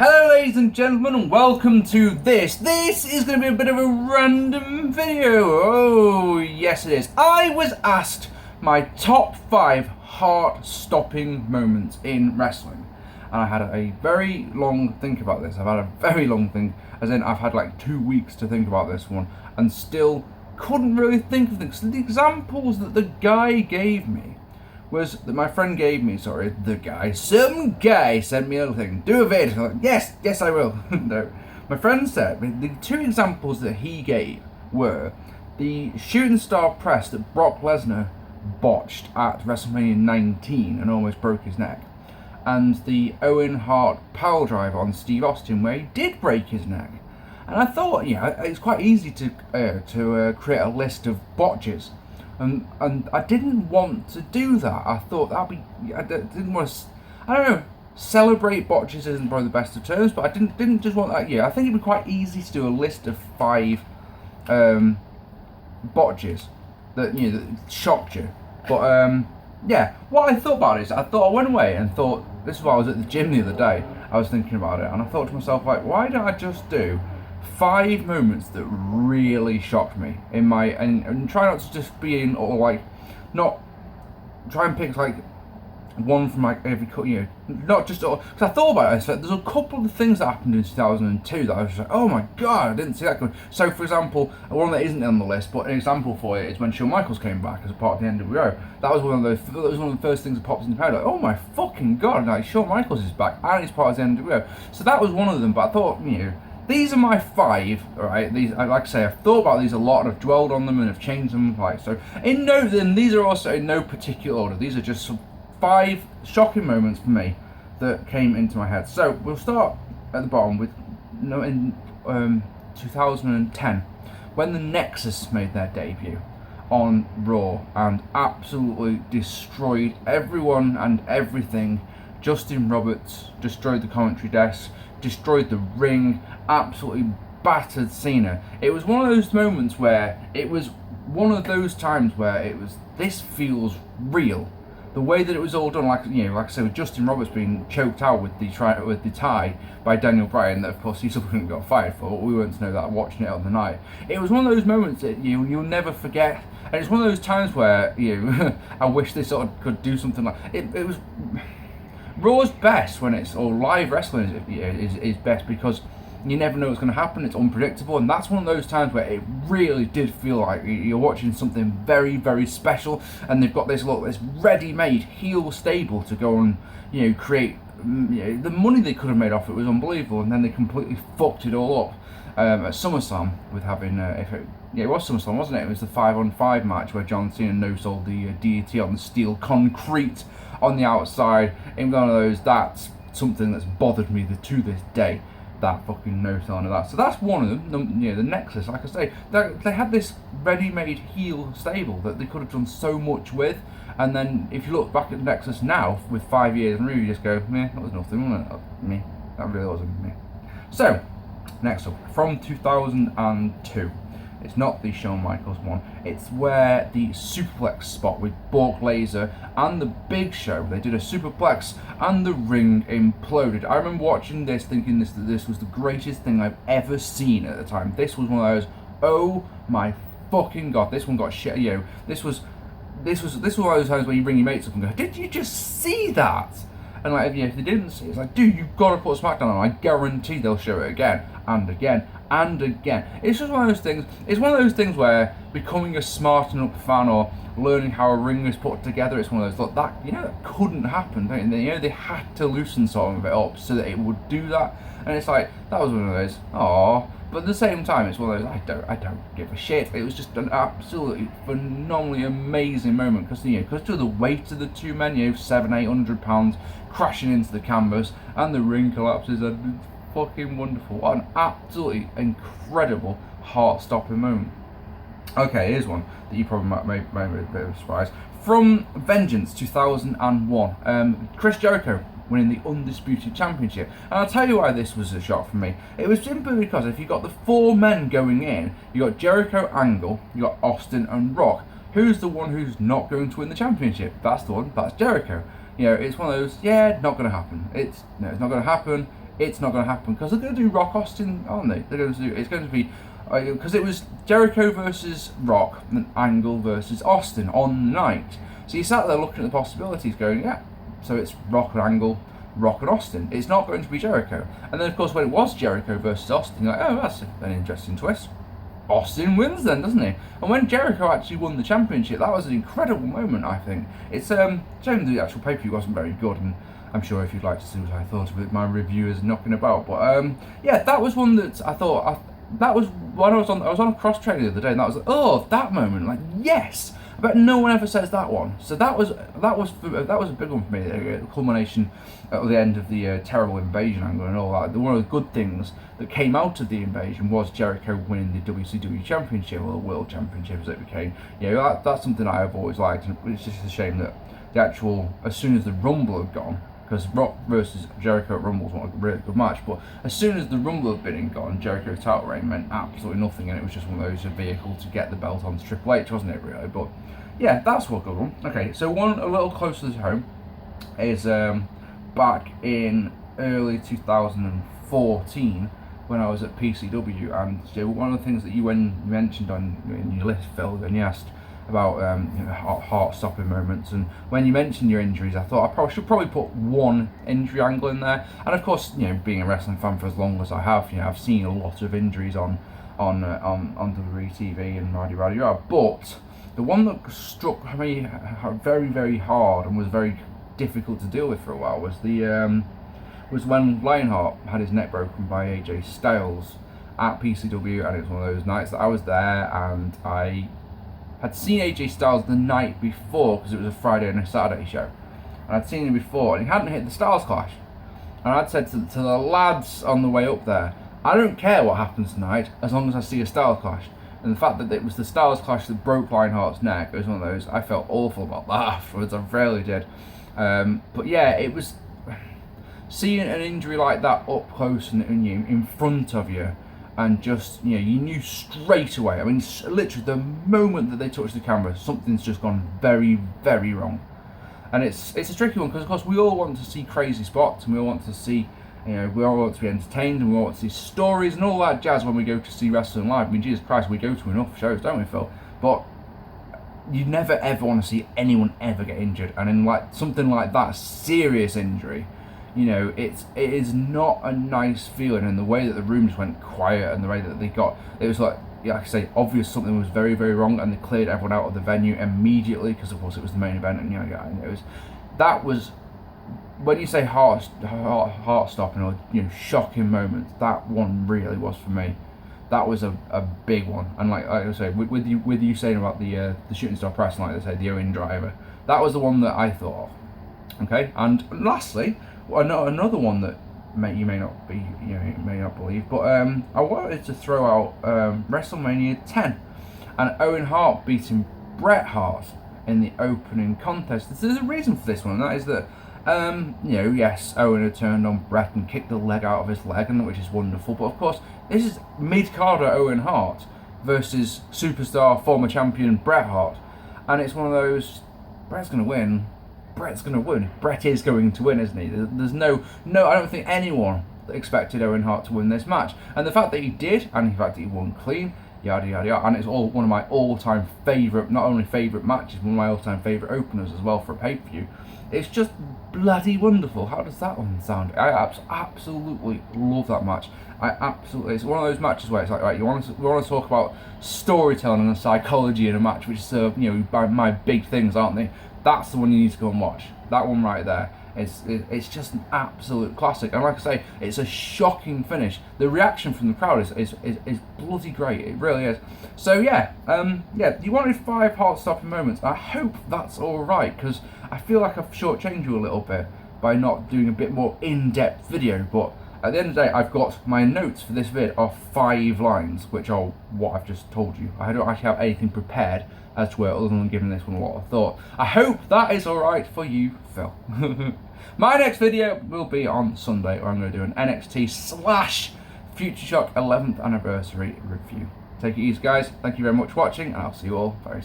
Hello ladies and gentlemen and welcome to this. This is going to be a bit of a random video. Oh yes it is. I was asked my top 5 heart-stopping moments in wrestling. And I had a very long think about this. I've had a very long think, as in I've had like 2 weeks to think about this one and still couldn't really think of things. So the examples that the guy gave me was that my friend gave me, some guy sent me a little thing, do a vid. I'm like, yes I will. No. My friend said, the 2 examples that he gave were the shooting star press that Brock Lesnar botched at WrestleMania 19 and almost broke his neck, and the Owen Hart power drive on Steve Austin where he did break his neck. And I thought, it's quite easy to create a list of botches. And I didn't want to do that. I thought I didn't want to, I don't know, celebrate botches isn't probably the best of terms, but I didn't just want that. I think it'd be quite easy to do a list of 5 botches that that shocked you. But what I thought about is I went away and thought, this is why I was at the gym the other day. I was thinking about it and I thought to myself, like, why don't I just do 5 moments that really shocked me in my, and try not to just be in, or like, not try and pick like one from like every, not just, because I thought about it. So there's a couple of things that happened in 2002 that I was just like, oh my god, I didn't see that coming. So for example, one that isn't on the list, but an example for it is when Shawn Michaels came back as a part of the NWO. That was one of the first things that popped into my head, like, oh my fucking god, like Shawn Michaels is back and he's part of the NWO. So that was one of them, but I thought, these are my 5, alright? These, like I say, I've thought about these a lot, and I've dwelled on them, and I've changed them. Like, so, these are also in no particular order. These are just some 5 shocking moments for me that came into my head. So, we'll start at the bottom with, in 2010, when the Nexus made their debut on Raw, and absolutely destroyed everyone and everything. Justin Roberts destroyed the commentary desk, destroyed the ring, absolutely battered Cena. It was one of those moments where it was one of those times where it was, this feels real. The way that it was all done, like I said, with Justin Roberts being choked out with the tie by Daniel Bryan, that of course he subsequently got fired for. We weren't to know that watching it on the night. It was one of those moments that you'll never forget, and it's one of those times where I wish they sort of could do something like it. It was Raw's best when it's, or live wrestling is best, because you never know what's going to happen. It's unpredictable, and that's one of those times where it really did feel like you're watching something very, very special. And they've got this ready-made heel stable to go and create. The money they could have made off it was unbelievable, and then they completely fucked it all up at SummerSlam with having it was SummerSlam, wasn't it? It was the 5-on-5 match where John Cena no-sold the DDT on the steel concrete on the outside. In one of those, that's something that's bothered me to this day, that fucking no-selling of that. So that's one of them. The Nexus, like I say, they had this ready-made heel stable that they could have done so much with, and then if you look back at Nexus now with 5 years in review, you just go, meh, that was nothing, wasn't it? Meh, that really wasn't me. So next up, from 2002. It's not the Shawn Michaels one. It's where the superplex spot with Brock Lesnar and the Big Show. They did a superplex and the ring imploded. I remember watching this, thinking that this was the greatest thing I've ever seen at the time. This was one of those, oh my fucking god, this one got shit. This was one of those times where you bring your mates up and go, did you just see that? And like, if they didn't see it, it's like, dude, you've got to put SmackDown on. I guarantee they'll show it again and again and again. It's just one of those things. It's one of those things where becoming a smart enough fan or learning how a ring is put together, it's one of those, look, that that couldn't happen. They had to loosen some of it up so that it would do that. And it's like, that was one of those, aww. But at the same time, it's one of those, I don't give a shit. It was just an absolutely phenomenally amazing moment, because to the weight of the 2 men, 700-800 pounds crashing into the canvas, and the ring collapses, and it's fucking wonderful. What an absolutely incredible heart-stopping moment. Okay, here's one that you probably might be a bit of a surprise. From Vengeance 2001, Chris Jericho winning the Undisputed Championship. And I'll tell you why this was a shock for me. It was simply because if you got the 4 men going in, you got Jericho, Angle, you got Austin and Rock. Who's the one who's not going to win the championship? That's the one, that's Jericho. It's one of those, not going to happen. It's not going to happen. it's not going to happen because they're going to do Rock Austin, aren't they? They're going to do. It's going to be because it was Jericho versus Rock and Angle versus Austin on the night. So you sat there looking at the possibilities, going, yeah. So it's Rock and Angle, Rock and Austin. It's not going to be Jericho. And then of course when it was Jericho versus Austin, you're like, oh, that's an interesting twist. Austin wins then, doesn't he? And when Jericho actually won the championship, that was an incredible moment, I think. It's shame the actual pay-per-view wasn't very good, and I'm sure if you'd like to see what I thought of it, my review is knocking about. But yeah, that was one that I thought, that was when I was on a cross trainer the other day, and that was like, oh, that moment, like, yes! I bet no one ever says that one. So that was a big one for me. The culmination at the end of the terrible invasion angle and all that. One of the good things that came out of the invasion was Jericho winning the WCW Championship, or the World Championship as it became. That's something I've always liked. And it's just a shame that the actual, as soon as the Rumble had gone, because Rock versus Jericho at Rumble was not a really good match, but as soon as the Rumble had been and gone, Jericho's title reign meant absolutely nothing, and it was just one of those, a vehicle to get the belt onto Triple H, wasn't it, really? But yeah, that's a good one. Okay, so one a little closer to home is back in early 2014 when I was at PCW, and one of the things that you mentioned in your list, Phil, when you asked about heart-stopping moments, and when you mentioned your injuries, I thought I should probably put one injury angle in there. And of course, being a wrestling fan for as long as I have, I've seen a lot of injuries on WWE TV and rah, but the one that struck me very, very hard and was very difficult to deal with for a while was was when Lionheart had his neck broken by AJ Styles at PCW, and it was one of those nights that I was there, and I had seen AJ Styles the night before because it was a Friday and a Saturday show, and I'd seen him before, and he hadn't hit the Styles Clash, and I'd said to the lads on the way up there, I don't care what happens tonight as long as I see a Styles Clash. And the fact that it was the Styles Clash that broke Lionheart's neck, it was one of those, I felt awful about that afterwards, I really did. But yeah, it was seeing an injury like that up close and in front of you, and just, you knew straight away, I mean, literally the moment that they touched the camera, something's just gone very, very wrong. And it's a tricky one, because of course we all want to see crazy spots, and we all want to see, we all want to be entertained, and we all want to see stories and all that jazz when we go to see wrestling live. I mean, Jesus Christ, we go to enough shows, don't we, Phil? But you never ever want to see anyone ever get injured, and in something like that, serious injury, it is not a nice feeling. And the way that the room just went quiet, and the way that it was like I say, obvious something was very, very wrong, and they cleared everyone out of the venue immediately, because of course it was the main event, and that was when you say heart stopping or shocking moments, that one really was for me. That was a big one. And like I say, with you saying about the shooting star press, and like they say, the Owen driver, that was the one that I thought of. Okay, and lastly, another one that you may not believe, but I wanted to throw out WrestleMania 10 and Owen Hart beating Bret Hart in the opening contest. There's a reason for this one, and that is that yes, Owen had turned on Bret and kicked the leg out of his leg, and which is wonderful. But of course, this is mid-carder Owen Hart versus superstar former champion Bret Hart, and it's one of those, Bret's going to win. Bret's going to win. Bret is going to win, isn't he? There's no. I don't think anyone expected Owen Hart to win this match, and the fact that he did, and the fact that he won clean, yada yada yada, and it's all one of my all-time favourite, not only favourite matches, one of my all-time favourite openers as well for a pay-per-view. It's just bloody wonderful. How does that one sound? I absolutely love that match. It's one of those matches where it's like, right, we want to talk about storytelling and psychology in a match, which is my big things, aren't they? That's the one you need to go and watch. That one right there. It's just an absolute classic, and like I say, it's a shocking finish. The reaction from the crowd is bloody great. It really is. So yeah, you wanted 5 heart-stopping moments. I hope that's all right, because I feel like I've shortchanged you a little bit by not doing a bit more in-depth video. But at the end of the day, I've got my notes for this vid are 5 lines, which are what I've just told you. I don't actually have anything prepared as to where, other than giving this one a lot of thought. I hope that is alright for you, Phil. My next video will be on Sunday, where I'm going to do an NXT / Future Shock 11th anniversary review. Take it easy, guys. Thank you very much for watching, and I'll see you all very soon.